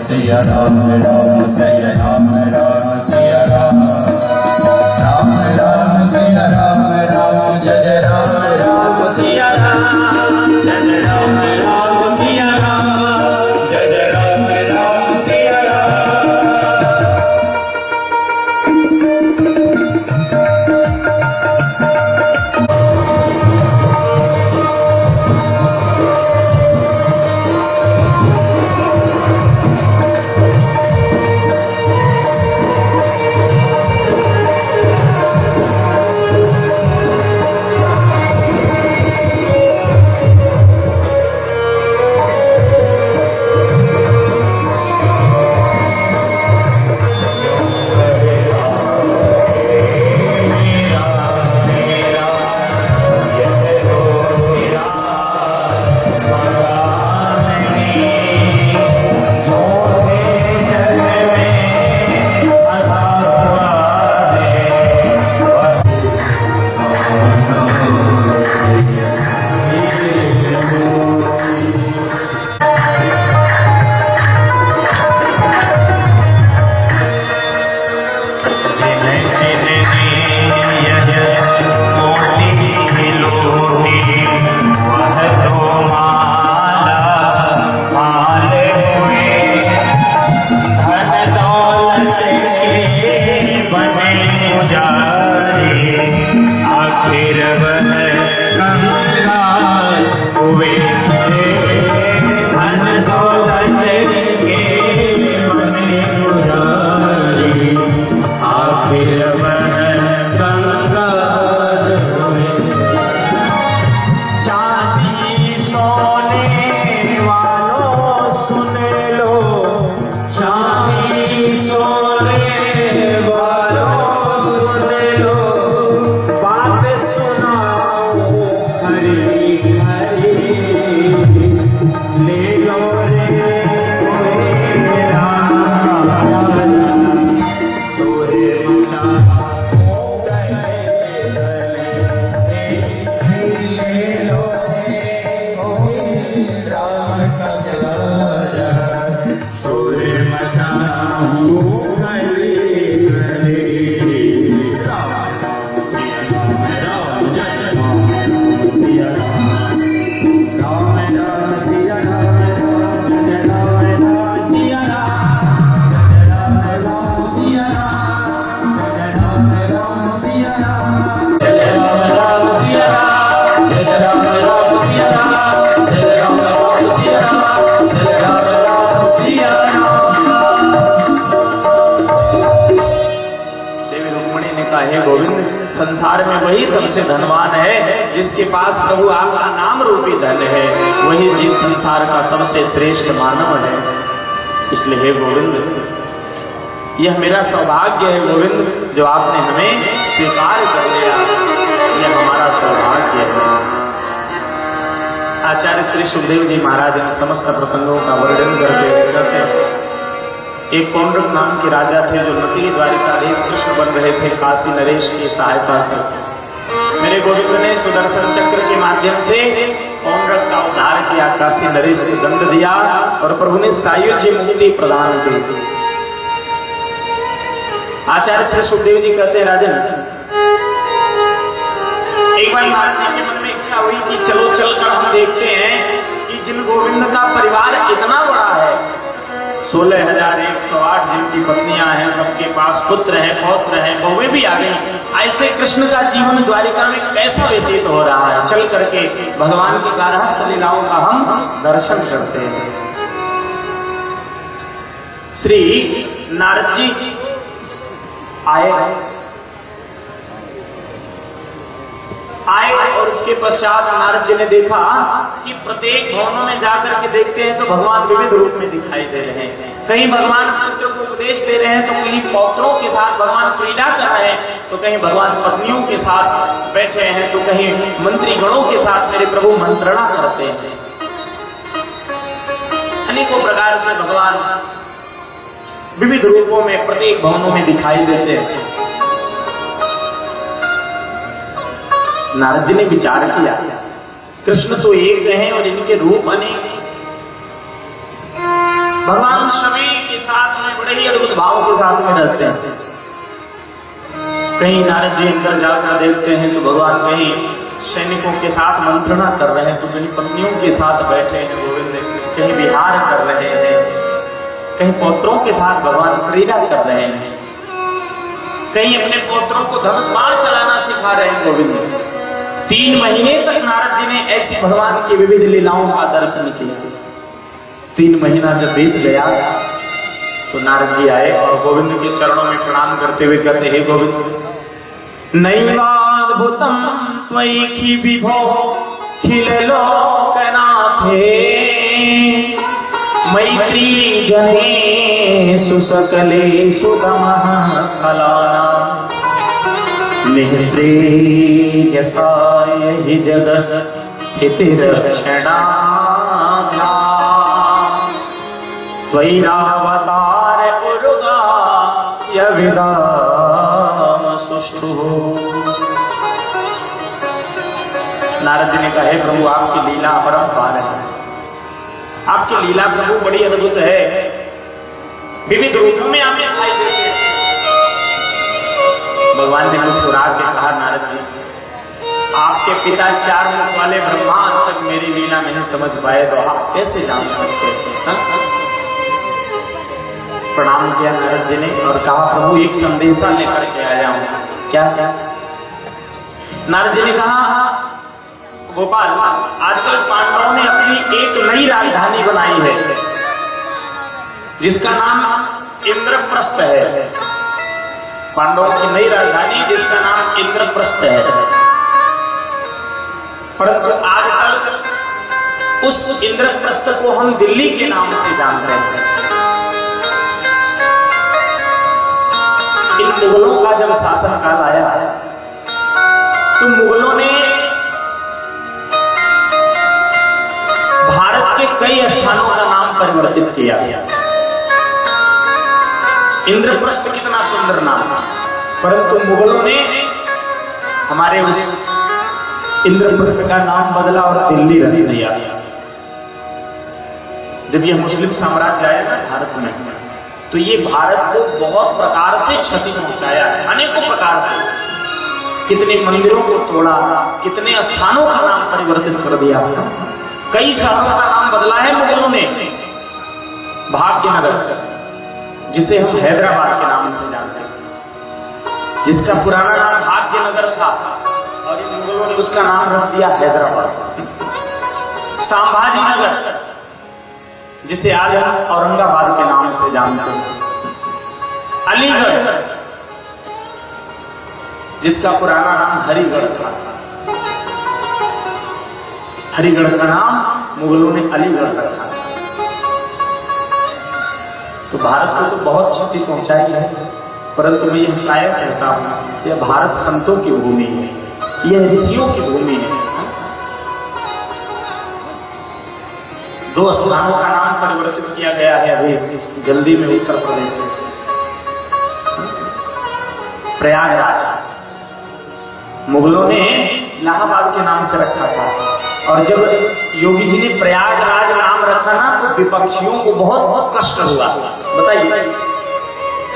सिया राम राम सिया राम राम सिया राम राम राम सिया राम राम जय जय राम राम सिया राम जय जय राम राम सिया राम जय जय राम राम सिया आखिर हे गोविंद, संसार में वही सबसे धनवान है जिसके पास प्रभु आपका नाम रूपी धन है, वही जीव संसार का सबसे श्रेष्ठ मानव है। इसलिए हे गोविंद, यह मेरा सौभाग्य है गोविंद, जो आपने हमें स्वीकार कर लिया, यह हमारा सौभाग्य है। आचार्य श्री सुखदेव जी महाराज ने समस्त प्रसंगों का वर्णन करते हुए कहते हैं, एक पौंड्रक नाम के राजा थे जो नकली द्वारिकाधीश कृष्ण बन रहे थे काशी नरेश की सहायता से। मेरे गोविंद ने सुदर्शन चक्र के माध्यम से पौंड्रक का उद्धार किया, काशी नरेश को दंड दिया और प्रभु ने सायुज्य मुक्ति प्रदान की। आचार्य श्री सुखदेव जी कहते हैं, राजन, एक बार महाराज जी के मन में इच्छा हुई कि चलो चलकर हम देखते हैं कि जिन गोविंद का परिवार इतना बड़ा है, 16,108 जिनकी पत्नियां हैं, सबके पास पुत्र है, पौत्र है, बहुएं भी आ गई, ऐसे कृष्ण का जीवन द्वारिका में कैसा व्यतीत हो रहा है। चल करके भगवान की गारहस्थ लीलाओं का हम दर्शन करते हैं। श्री नारद जी आए और उसके पश्चात नारद जी ने देखा कि प्रत्येक भवनों में जाकर के देखते हैं तो भगवान विविध रूप में दिखाई दे रहे हैं। कहीं भगवान पुत्र को उपदेश दे रहे हैं, तो कहीं पौत्रों के साथ भगवान क्रीड़ा कर रहे हैं, तो कहीं भगवान पत्नियों के साथ बैठे हैं, तो कहीं मंत्री गणों के साथ मेरे प्रभु मंत्रणा करते हैं। अनेकों प्रकार से भगवान विविध रूपों में प्रत्येक भवनों में दिखाई देते हैं। नारद जी ने विचार किया, कृष्ण तो एक हैं और इनके रूप अनेक। भगवान सभी के साथ में बड़े ही अद्भुत भाव के साथ में रहते हैं। कहीं नारद जी अंदर जाकर देखते हैं तो भगवान कहीं सैनिकों के साथ मंत्रणा कर रहे हैं, तो कहीं पत्नियों के साथ बैठे हैं गोविंद, कहीं विहार कर रहे हैं, कहीं पौत्रों के साथ भगवान क्रीड़ा कर रहे हैं, कहीं अपने पौत्रों को धनुष बाण चलाना सिखा रहे हैं गोविंद। 3 महीने तक नारद जी ने ऐसी भगवान की विविध लीलाओं का दर्शन किया। 3 महीना जब बीत गया तो नारद जी आए और गोविंद के चरणों में प्रणाम करते हुए कहते, हे गोविंद, नैवाद्भुतम त्वयि विभो खिल लोकनाथे, मैत्री जने सुसकले सुतमः खलाना, निःश्री यसाय हि जगस् स्थितिरक्षणा, स्वैरावतार उरुगा यविदाम सुष्ठु। नारद जी ने कहा, हे प्रभु, आपकी लीला अपरंपार है, आपकी लीला प्रभु बड़ी अद्भुत है, विविध रूपों में आप दिखाई देते हैं। भगवान ने मुस्कुरा के कहा, नारद जी, आपके पिता 4 मुख वाले ब्रह्मा आज तक मेरी लीला नहीं समझ पाए, तो आप कैसे जान सकते हैं? प्रणाम किया नारद जी ने और कहा, प्रभु एक संदेशा लेकर के आया हूं। क्या? नारद जी ने कहा, गोपाल, आजकल पांडवों ने अपनी एक नई राजधानी बनाई है जिसका नाम इंद्रप्रस्थ है। पांडवों की नई राजधानी जिसका नाम इंद्रप्रस्थ है, परंतु आजकल उस इंद्रप्रस्थ को हम दिल्ली के नाम से जान रहे हैं। इन मुगलों का जब शासनकाल आया तो मुगलों ने भारत के कई स्थानों का नाम परिवर्तित किया। इंद्रप्रस्थ कितना सुंदर नाम, परंतु मुगलों ने हमारे उस इंद्रप्रस्थ का नाम बदला और दिल्ली रख दिया। जब यह मुस्लिम साम्राज्य आया ना भारत में, तो ये भारत को बहुत प्रकार से क्षति पहुंचाया है, अनेकों प्रकार से। कितने मंदिरों को तोड़ा, कितने स्थानों का नाम परिवर्तित कर दिया, कई शहरों का नाम बदला है मुगलों ने। भाग्यनगर, जिसे हम हैदराबाद के नाम से जानते हैं, जिसका पुराना नाम भाग्यनगर था और इन मुगलों ने उसका नाम रख दिया हैदराबाद। संभाजी नगर, जिसे आज हम औरंगाबाद के नाम से जानते हैं। अलीगढ़, जिसका पुराना नाम हरिगढ़ था। हरिगढ़ का नाम मुगलों ने अलीगढ़ रखा। तो भारत को तो बहुत क्षति पहुंचाई है, परंतु मैं यह प्राय कहता हूं, यह भारत संतों की भूमि है, यह ऋषियों की भूमि है। 2 स्थानों का नाम परिवर्तित किया गया है अभी जल्दी में उत्तर प्रदेश में। प्रयागराज मुगलों ने इलाहाबाद के नाम से रखा था, और जब योगी जी ने प्रयागराज नाम रखा ना तो विपक्षियों को बहुत कष्ट हुआ। बताइए,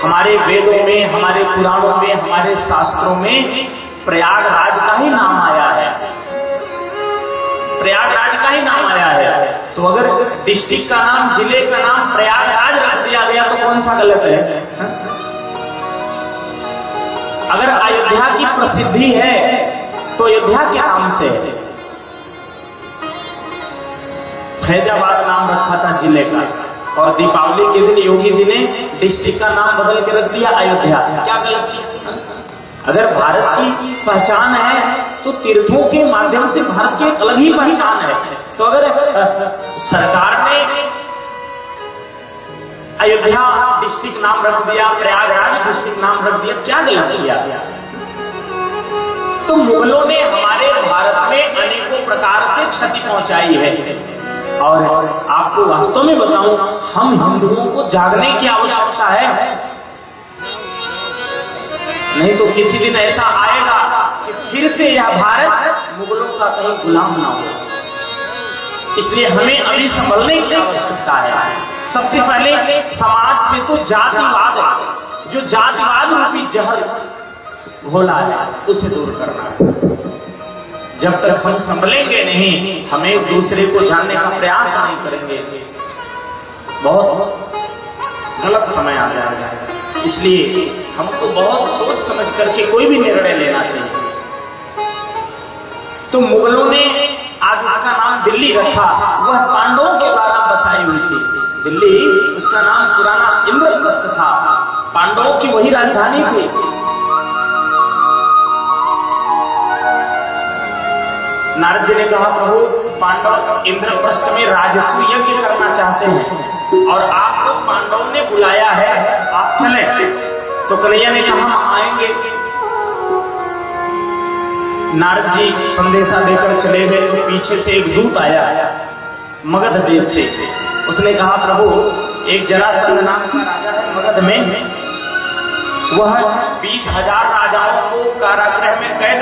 हमारे वेदों में, हमारे पुराणों में, हमारे शास्त्रों में प्रयागराज का ही नाम आया है, प्रयागराज का ही नाम आया है। तो अगर डिस्ट्रिक्ट का नाम, जिले का नाम प्रयागराज रख दिया गया तो कौन सा गलत है? अगर अयोध्या की प्रसिद्धि है तो अयोध्या के नाम से है। फैजाबाद नाम रखा था जिले का, और दीपावली के दिन योगी जी ने डिस्ट्रिक्ट का नाम बदल के रख दिया अयोध्या। क्या गलत किया? अगर भारत की पहचान है तो तीर्थों के माध्यम से भारत की एक अलग ही पहचान है। तो अगर सरकार ने अयोध्या डिस्ट्रिक्ट नाम रख दिया, प्रयागराज डिस्ट्रिक्ट नाम रख दिया, क्या गलत किया? तो मुगलों ने हमारे भारत में अनेकों प्रकार से क्षति पहुंचाई है। और आपको वास्तव में बताऊं, हम हिंदुओं को जागने की आवश्यकता है, नहीं तो किसी दिन ऐसा आएगा कि फिर से यह भारत मुगलों का कहीं गुलाम ना हो। इसलिए हमें अभी संभलने की आवश्यकता है। सबसे पहले समाज से तो जातिवाद, जो जातिवाद रूपी जहर घोला है, उसे दूर करना है। जब तक हम संभलेंगे नहीं, हम एक दूसरे को जानने का प्रयास नहीं करेंगे, बहुत गलत समय आ जाएगा। इसलिए हमको बहुत सोच समझ करके कोई भी निर्णय लेना चाहिए। तो मुगलों ने आज उसका नाम दिल्ली रखा, वह पांडवों के द्वारा बसाई हुई थी दिल्ली। उसका नाम पुराना इंद्रप्रस्थ था, पांडवों की वही राजधानी थी। नारद जी ने कहा, प्रभु पांडव इंद्रप्रस्थ में राजसूय यज्ञ करना चाहते हैं और आपको पांडवों ने बुलाया है, आप चले। तो कन्हैया ने कहा, हम आएंगे। नारद जी संदेशा देकर चले गए तो पीछे से एक दूत आया मगध देश से। उसने कहा, प्रभु एक जरासंध नाम का राजा है मगध में, वह 20,000 राजाओं को कारागृह में कैद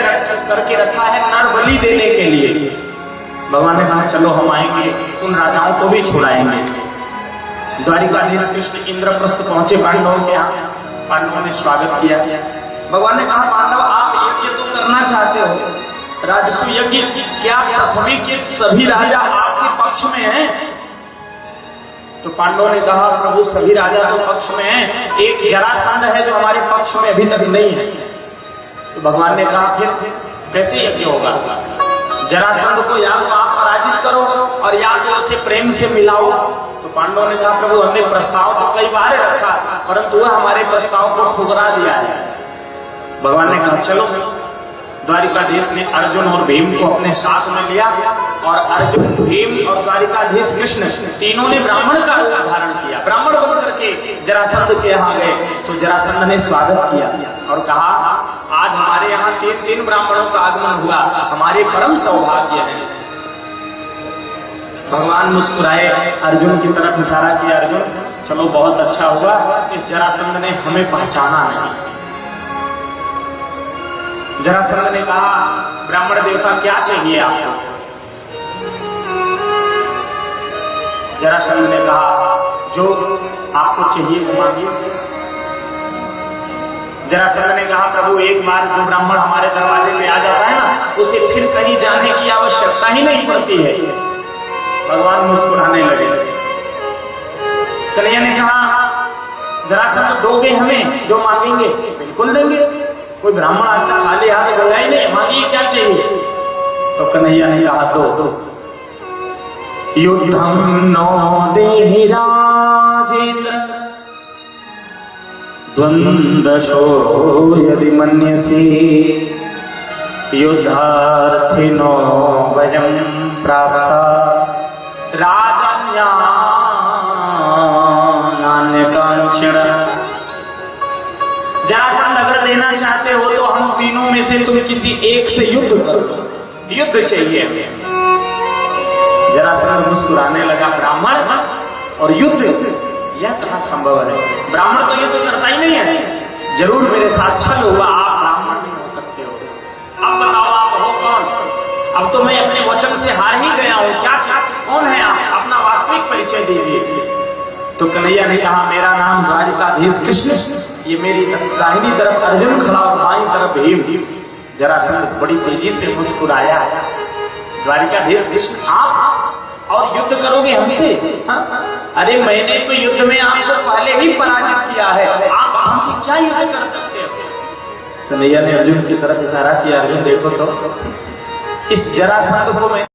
करके रखा है नर बलि देने के लिए। भगवान ने कहा, चलो हम आएंगे, उन राजाओं को भी छुड़ाएंगे। द्वारिकाधीश कृष्ण इंद्रप्रस्थ पहुंचे पांडवों के यहाँ। पांडवों ने स्वागत किया। भगवान ने कहा, पांडव आप यज्ञ तो करना चाहते हो, राजसूय यज्ञ, क्या पृथ्वी के सभी राजा आपके पक्ष में हैं? तो पांडवों ने कहा, प्रभु सभी राजा तो पक्ष में हैं, एक जरासंध है जो हमारे पक्ष में अभी तक नहीं है। तो भगवान ने कहा, फिर कैसे यज्ञ होगा? जरासंध को या तो आप पराजित करो और या तो उसे प्रेम से मिलाओ। तो पांडवों ने कहा, प्रभु हमने प्रस्ताव तो कई बार रखा, परंतु वह हमारे प्रस्ताव को ठुकरा दिया है। भगवान ने कहा, चलो। द्वारिकाधीश ने अर्जुन और भीम को अपने साथ में लिया, और अर्जुन, भीम और द्वारिकाधीश कृष्ण तीनों ने ब्राह्मण का रूप धारण किया। ब्राह्मण बन करके जरासंध के यहाँ गए तो जरासंध ने स्वागत किया और कहा, आज हमारे यहाँ 3 ब्राह्मणों का आगमन हुआ, हमारे परम सौभाग्य है। भगवान मुस्कुराए, अर्जुन की तरफ इशारा किया, अर्जुन चलो बहुत अच्छा हुआ, इस जरासंध ने हमें पहचाना नहीं। जरासंध ने कहा, ब्राह्मण देवता क्या चाहिए आपको? जरासंध ने कहा, जो आपको चाहिए वो मांगिए। जरासंध ने कहा, प्रभु एक बार जो ब्राह्मण हमारे दरवाजे पे आ जाता है ना, उसे फिर कहीं जाने की आवश्यकता ही नहीं पड़ती है। भगवान मुस्कुराने लगे। कन्हैया ने कहा, जरासंध दोगे हमें जो मांगेंगे? बिल्कुल देंगे, कोई ब्राह्मण आज तक खाली हाथ गया ही नहीं, मांगिए क्या चाहिए? तो कन्हैया ने कहा, दो। युद्धम नो देहि राजेंद्र द्वंद्वशो यदि मन्यसे युद्धार्थिनो वयं प्राप्ता राजन्यान्यकांक्षिण। जरासंध अगर लेना चाहते हो तो हम तीनों में से तुम किसी एक से युद्ध करो, युद्ध चाहिए हमें। जरासंध मुस्कुराने लगा, ब्राह्मण और युद्ध, यह कहाँ संभव है? ब्राह्मण तो युद्ध करता ही नहीं है। जरूर मेरे साथ छल हुआ, आप ब्राह्मण नहीं हो सकते हो। अब बताओ आप हो कौन? अब तो मैं अपने वचन से हार ही गया हूं, क्या कौन है आप? अपना वास्तविक परिचय दीजिए। तो कन्हैया ने कहा, मेरा नाम द्वारिकाधीश कृष्ण, ये मेरी दाहिनी तरफ अर्जुन खड़ा और बाईं तरफ भीम। जरासंध बड़ी तेजी से मुस्कुराया, द्वारिकाधीश कृष्ण आप और युद्ध करोगे हमसे? अरे मैंने तो युद्ध में आपको पहले ही पराजित किया है, आप हमसे क्या युद्ध कर सकते हो? कन्हैया ने अर्जुन की तरफ इशारा किया, अर्जुन देखो तो इस जरासंध को मैंने